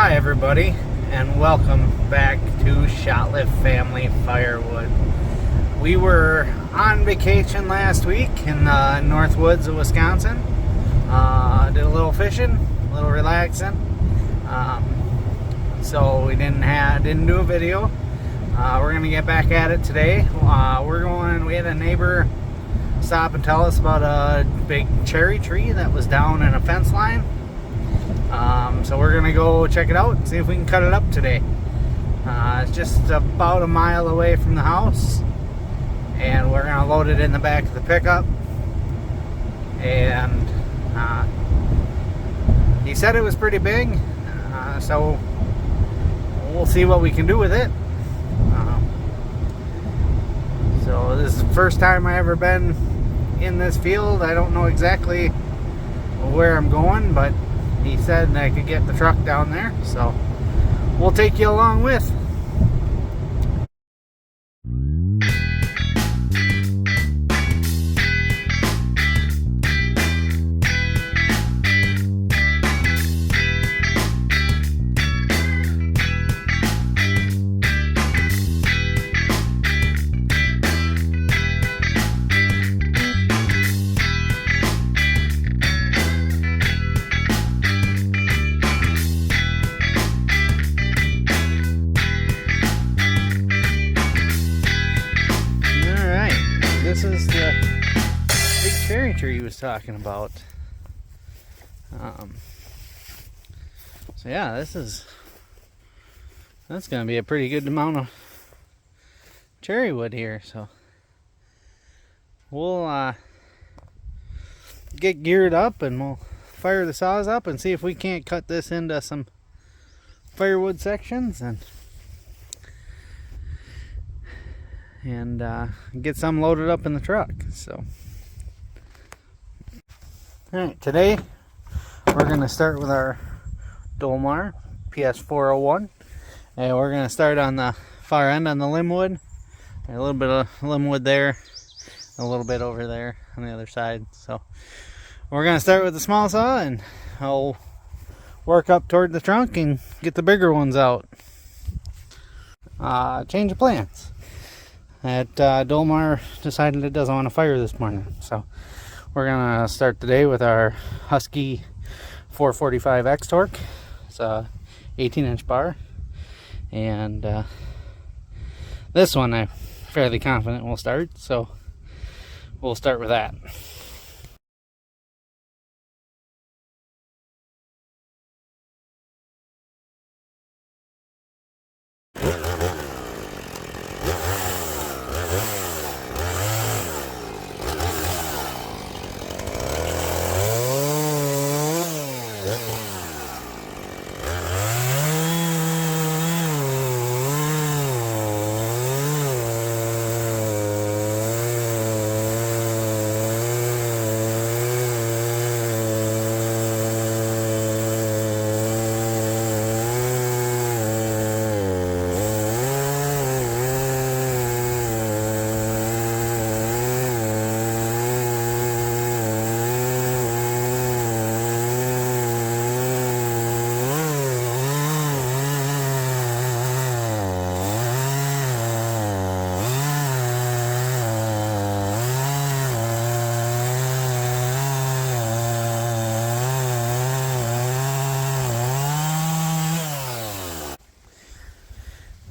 Hi everybody, and welcome back to Shotlift Family Firewood. We were on vacation last week in the north woods of Wisconsin. Did a little fishing, a little relaxing. So we didn't do a video. We're gonna get back at it today. We had a neighbor stop and tell us about a big cherry tree that was down in a fence line. So we're gonna go check it out and see if we can cut it up today. It's just about a mile away from the house, and we're gonna load it in the back of the pickup. And he said it was pretty big, so we'll see what we can do with it. So this is the first time I ever been in this field. I don't know exactly where I'm going, but he said I could get the truck down there, so we'll take you along with. This is the big cherry tree he was talking about. So yeah, that's gonna be a pretty good amount of cherry wood here. So we'll get geared up and we'll fire the saws up and see if we can't cut this into some firewood sections and get some loaded up in the truck. So alright, today we're going to start with our Dolmar PS401, and we're going to start on the far end on the limb wood. A little bit of limb wood there, a little bit over there on the other side. So we're going to start with the small saw, and I'll work up toward the trunk and get the bigger ones out. Change of plans. Dolmar decided it doesn't want to fire this morning, so we're gonna start the day with our Husky 445 X torque. It's a 18-inch bar, and this one I'm fairly confident will start, so we'll start with that.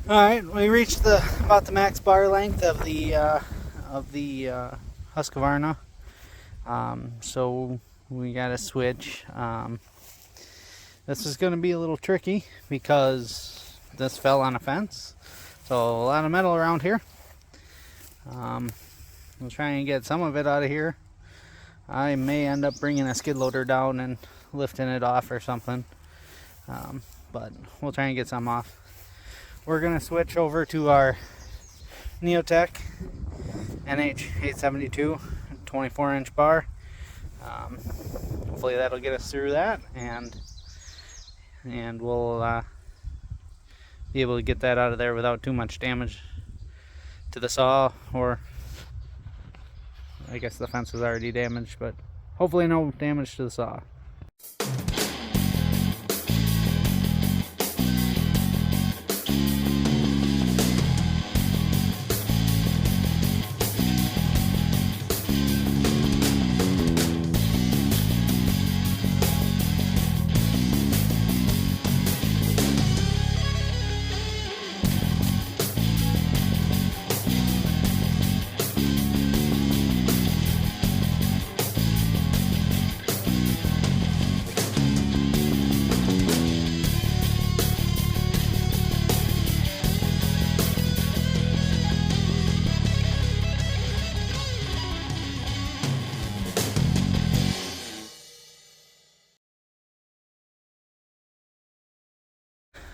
Alright, we reached about the max bar length of the Husqvarna. So we got to switch. This is going to be a little tricky because this fell on a fence. So a lot of metal around here. We'll try and get some of it out of here. I may end up bringing a skid loader down and lifting it off or something. But we'll try and get some off. We're going to switch over to our Neotech NH872 24-inch bar. Hopefully that'll get us through that, and we'll be able to get that out of there without too much damage to the saw, or I guess the fence was already damaged, but hopefully no damage to the saw.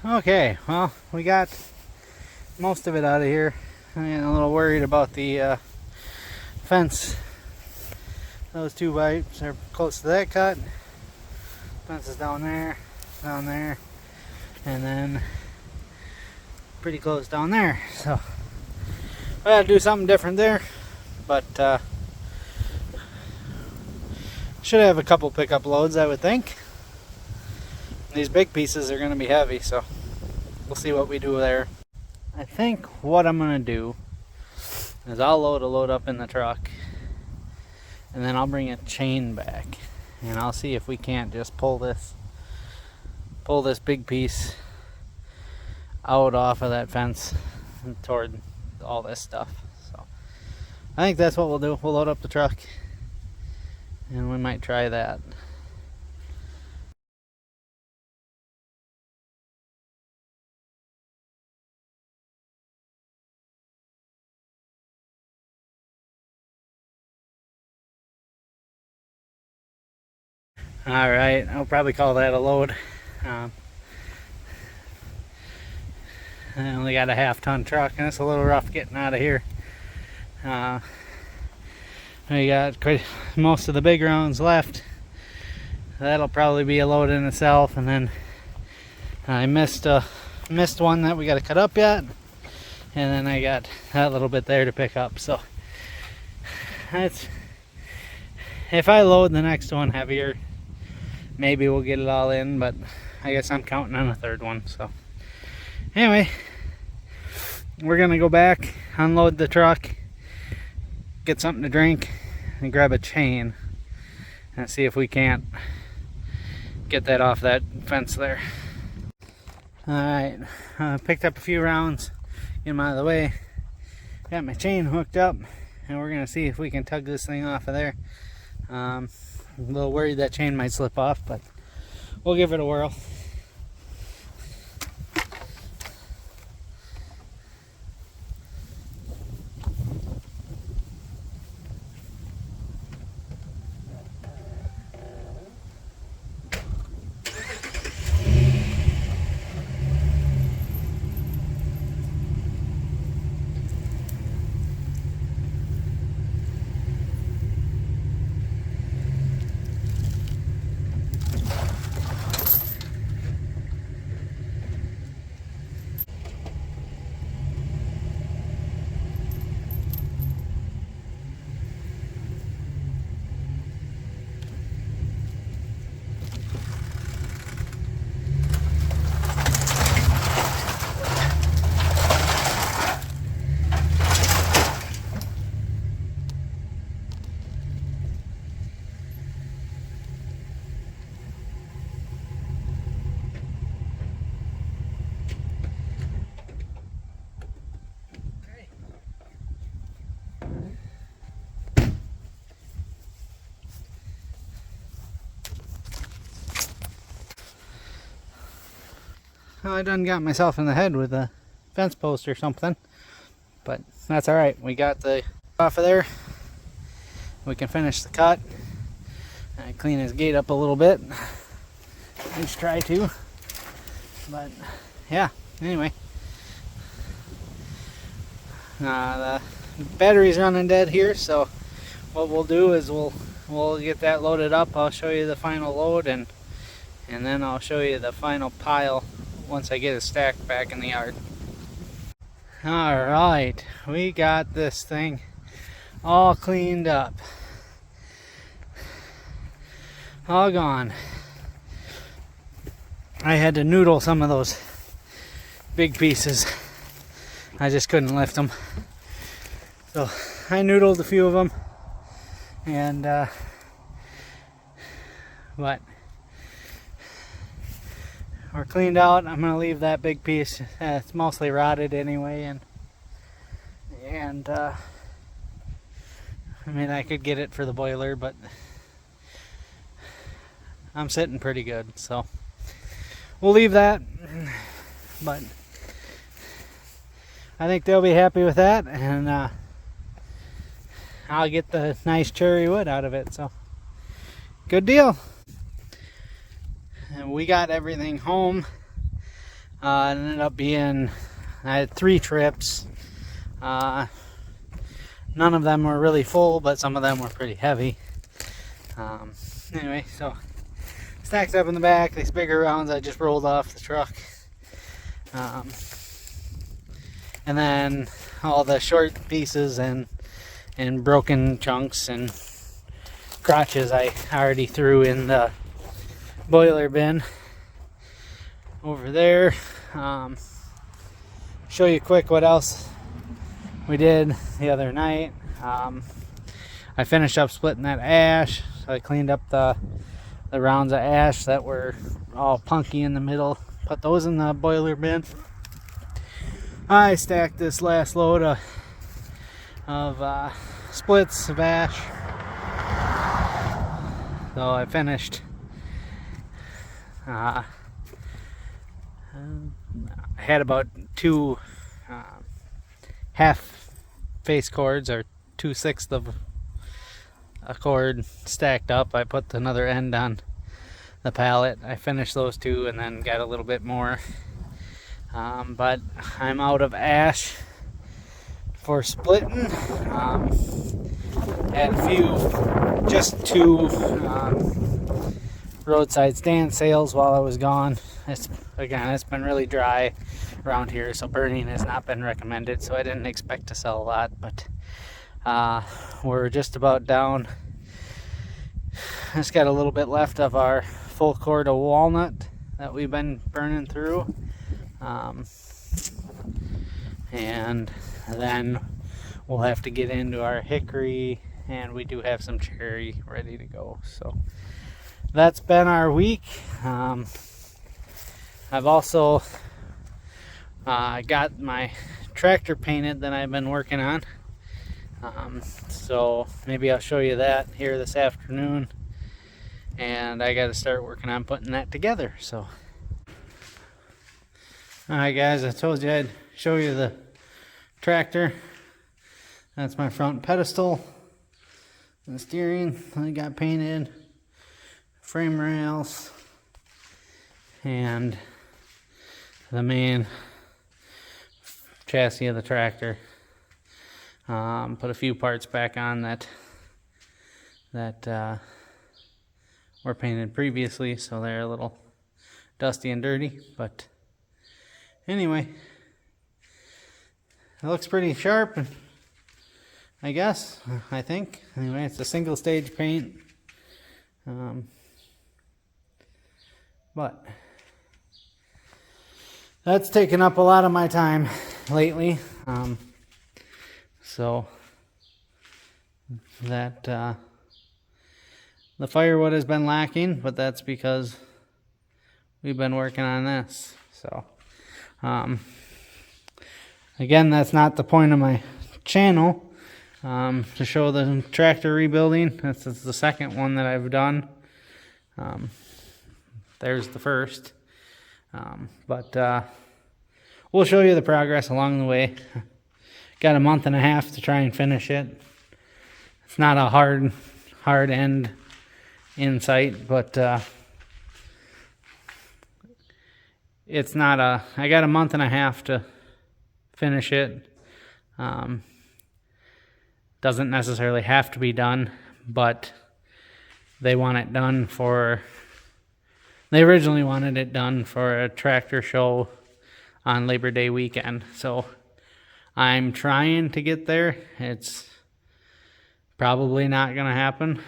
Okay, well, we got most of it out of here. I'm getting a little worried about the fence. Those two pipes are close to that cut. Fence is down there, and then pretty close down there. So I gotta do something different there, but should have a couple pickup loads, I would think. These big pieces are gonna be heavy, so we'll see what we do there. I think what I'm gonna do is I'll load a load up in the truck, and then I'll bring a chain back, and I'll see if we can't just pull this big piece out off of that fence and toward all this stuff. So I think that's what we'll do. We'll load up the truck, and we might try that. Alright, I'll probably call that a load. I only got a half-ton truck, and it's a little rough getting out of here. We got most of the big rounds left. That'll probably be a load in itself, and then I missed one that we got to cut up yet, and then I got that little bit there to pick up. So that's, if I load the next one heavier, maybe we'll get it all in, but I guess I'm counting on a third one. So anyway, we're gonna go back, unload the truck, get something to drink, and grab a chain and see if we can't get that off that fence there. Alright, picked up a few rounds, get them out of the way, got my chain hooked up, and we're gonna see if we can tug this thing off of there. I'm a little worried that chain might slip off, but we'll give it a whirl. Well, I done got myself in the head with a fence post or something, but that's alright. We got the off of there. We can finish the cut. I clean his gate up a little bit. At least try to. But yeah, anyway. The battery's running dead here, so what we'll do is we'll get that loaded up. I'll show you the final load, and then I'll show you the final pile once I get it stacked back in the yard. Alright, we got this thing all cleaned up. All gone. I had to noodle some of those big pieces. I just couldn't lift them. So I noodled a few of them, and but we're cleaned out. I'm gonna leave that big piece. It's mostly rotted anyway, and I mean, I could get it for the boiler, but I'm sitting pretty good, so we'll leave that. But I think they'll be happy with that, and I'll get the nice cherry wood out of it. So good deal. And we got everything home. It ended up being, I had 3 trips. None of them were really full, but some of them were pretty heavy. Anyway, so stacked up in the back, these bigger rounds I just rolled off the truck. And then all the short pieces and broken chunks and crotches I already threw in the boiler bin over there. Show you quick what else we did the other night. I finished up splitting that ash, so I cleaned up the rounds of ash that were all punky in the middle, put those in the boiler bin. I stacked this last load of splits of ash. So I finished. I had about 2 half face cords, or 2/6 of a cord stacked up. I put another end on the pallet. I finished those 2 and then got a little bit more. But I'm out of ash for splitting. Had a few, just 2 roadside stand sales while I was gone. It's been really dry around here, so burning has not been recommended, so I didn't expect to sell a lot, but we're just about down. Just got a little bit left of our full cord of walnut that we've been burning through. And then we'll have to get into our hickory, and we do have some cherry ready to go. So that's been our week. I've also got my tractor painted that I've been working on. So maybe I'll show you that here this afternoon. And I got to start working on putting that together. So, alright guys, I told you I'd show you the tractor. That's my front pedestal. The steering I got painted. Frame rails. And the main chassis of the tractor. Put a few parts back on that were painted previously, so they're a little dusty and dirty, but anyway, it looks pretty sharp, I guess, I think. Anyway, it's a single stage paint, but that's taken up a lot of my time lately. So that the firewood has been lacking, but that's because we've been working on this. So again, that's not the point of my channel, to show the tractor rebuilding. This is the second one that I've done. There's the first, but we'll show you the progress along the way. Got a month and a half to try and finish it. It's not a hard end in sight, but it's not I got a month and a half to finish it. Doesn't necessarily have to be done, but they want it done they originally wanted it done for a tractor show on Labor Day weekend. So I'm trying to get there. It's probably not going to happen,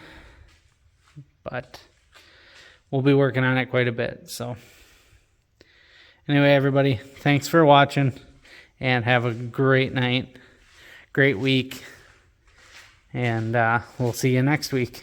but we'll be working on it quite a bit. So anyway, everybody, thanks for watching, and have a great night, great week, and we'll see you next week.